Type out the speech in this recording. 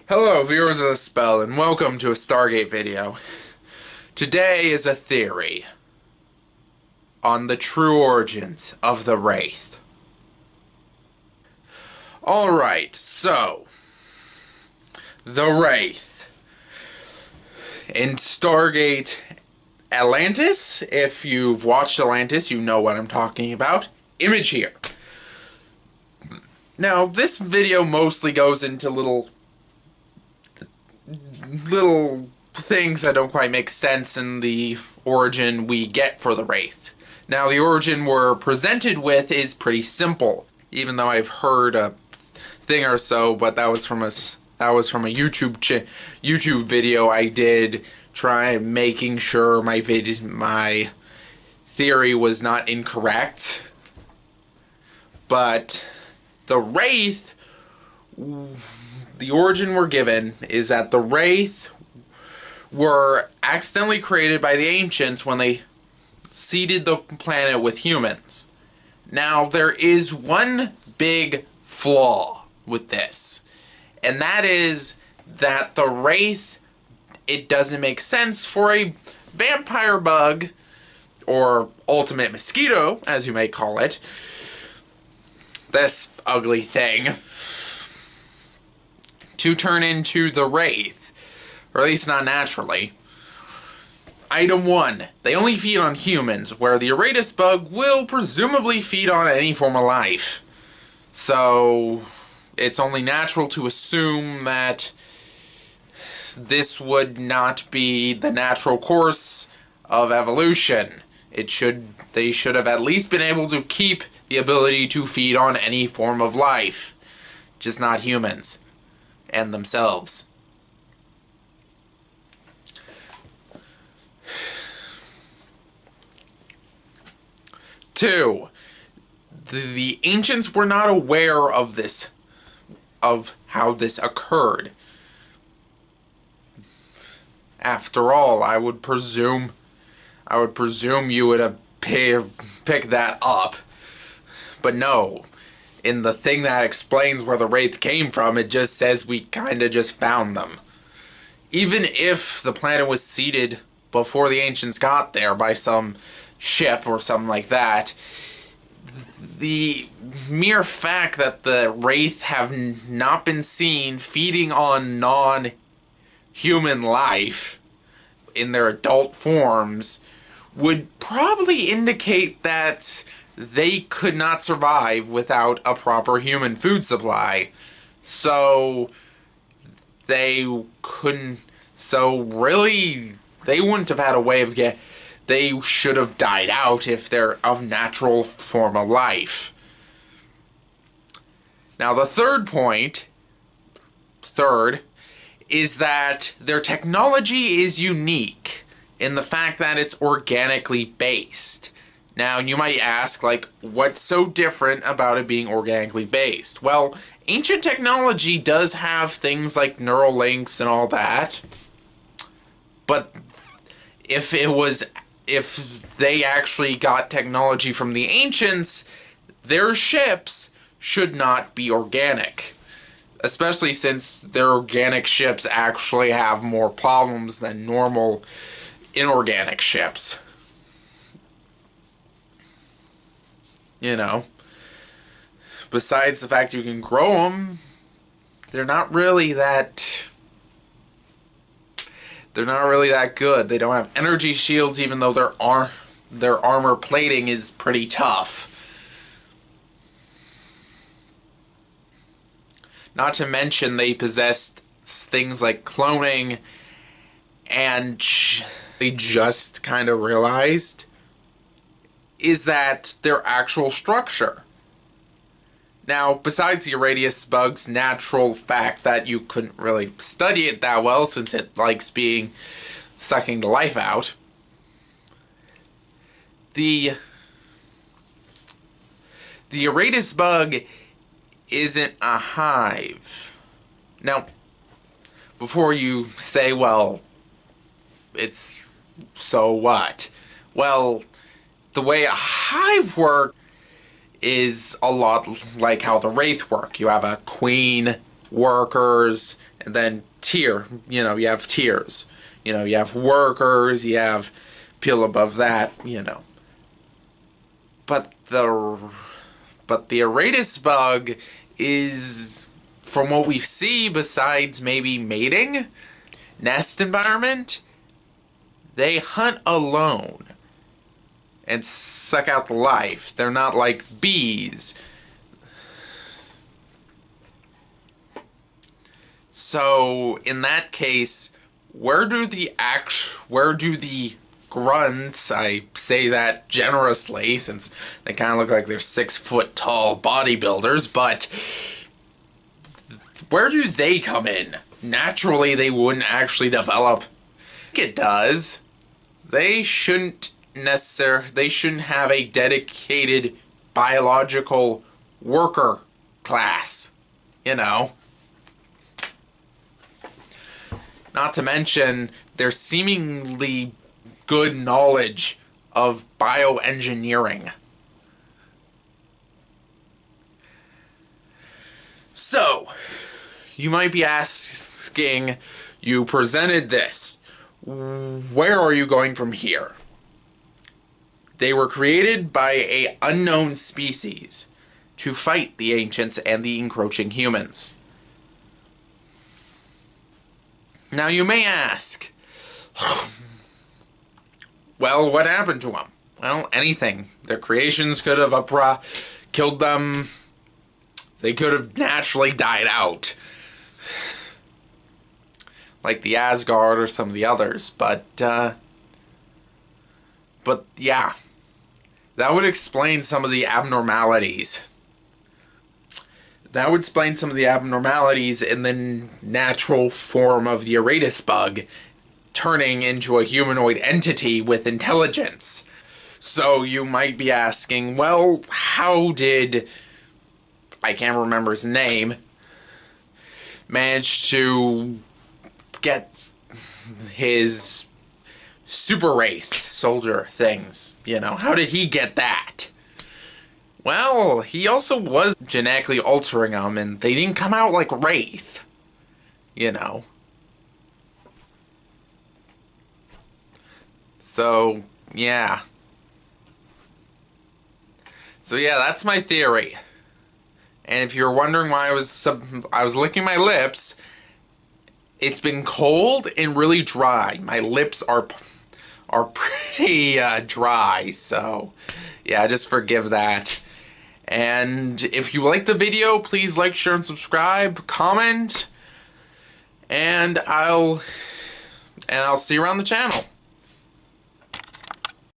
Hello, viewers of the Spell, and welcome to a Stargate video. Today is a theory on the true origins of the wraith. Alright, so, the wraith. In Stargate Atlantis, if you've watched Atlantis, you know what I'm talking about. Image here. Now, this video mostly goes into little things that don't quite make sense in the origin we get for the wraith. Now, the origin we're presented with is pretty simple, even though I've heard a thing or so, but that was from a YouTube video I did, try making sure my theory was not incorrect. But the wraith, the origin we're given is that the wraith were accidentally created by the ancients when they seeded the planet with humans. Now, there is one big flaw with this, and that is that the wraith, it doesn't make sense for a vampire bug, or ultimate mosquito, as you may call it, this ugly thing, to turn into the wraith, or at least not naturally. Item 1. They only feed on humans, where the Aratus bug will presumably feed on any form of life. So, it's only natural to assume that this would not be the natural course of evolution. They should have at least been able to keep the ability to feed on any form of life, just not humans and themselves. Two, the ancients were not aware of this, of how this occurred. After all, I would presume you would have picked that up. But no, in the thing that explains where the wraith came from, it just says we kinda just found them. Even if the planet was seeded before the ancients got there by some ship or something like that, the mere fact that the wraith have not been seen feeding on non-human life in their adult forms would probably indicate that they could not survive without a proper human food supply. So they couldn't, so really they wouldn't have had a way of they should have died out if they're of natural form of life. Now the third, is that their technology is unique in the fact that it's organically based. Now, you might ask, like, what's so different about it being organically based? Well, ancient technology does have things like neural links and all that, but if they actually got technology from the ancients, their ships should not be organic. Especially since their organic ships actually have more problems than normal inorganic ships. You know, besides the fact you can grow them, they're not really that good. They don't have energy shields, even though their armor plating is pretty tough. Not to mention they possess things like cloning, and they just kind of realized is that their actual structure. Now, besides the Aratus bug's natural fact that you couldn't really study it that well since it likes sucking the life out, the Aratus bug isn't a hive. Now, before you say, well, it's so what? Well, the way a hive works is a lot like how the wraith work. You have a queen, workers, And then you have tiers. You have workers, you have people above that, But the Aratus bug is, from what we see, besides maybe mating, nest environment, they hunt alone and suck out the life. They're not like bees. So in that case, where do the grunts, I say that generously since they kind of look like they're 6-foot tall bodybuilders, but where do they come in? Naturally, they wouldn't actually develop. It does. They shouldn't have a dedicated biological worker class, Not to mention their seemingly good knowledge of bioengineering. So, you might be asking, you presented this. Where are you going from here? They were created by an unknown species to fight the ancients and the encroaching humans. Now you may ask, well, what happened to them? Well, anything. Their creations could have killed them. They could have naturally died out. Like the Asgard or some of the others. But yeah. That would explain some of the abnormalities. That would explain some of the abnormalities in the natural form of the Aratus bug turning into a humanoid entity with intelligence. So you might be asking, well, how did, I can't remember his name, manage to get his super wraith soldier things? How did he get that? Well, he also was genetically altering them, and they didn't come out like wraith. So, yeah. So yeah, that's my theory. And if you're wondering why I was licking my lips, it's been cold and really dry. My lips are pretty dry, so yeah, just forgive that. And if you like the video, please like, share, and subscribe, comment, and I'll see you around the channel.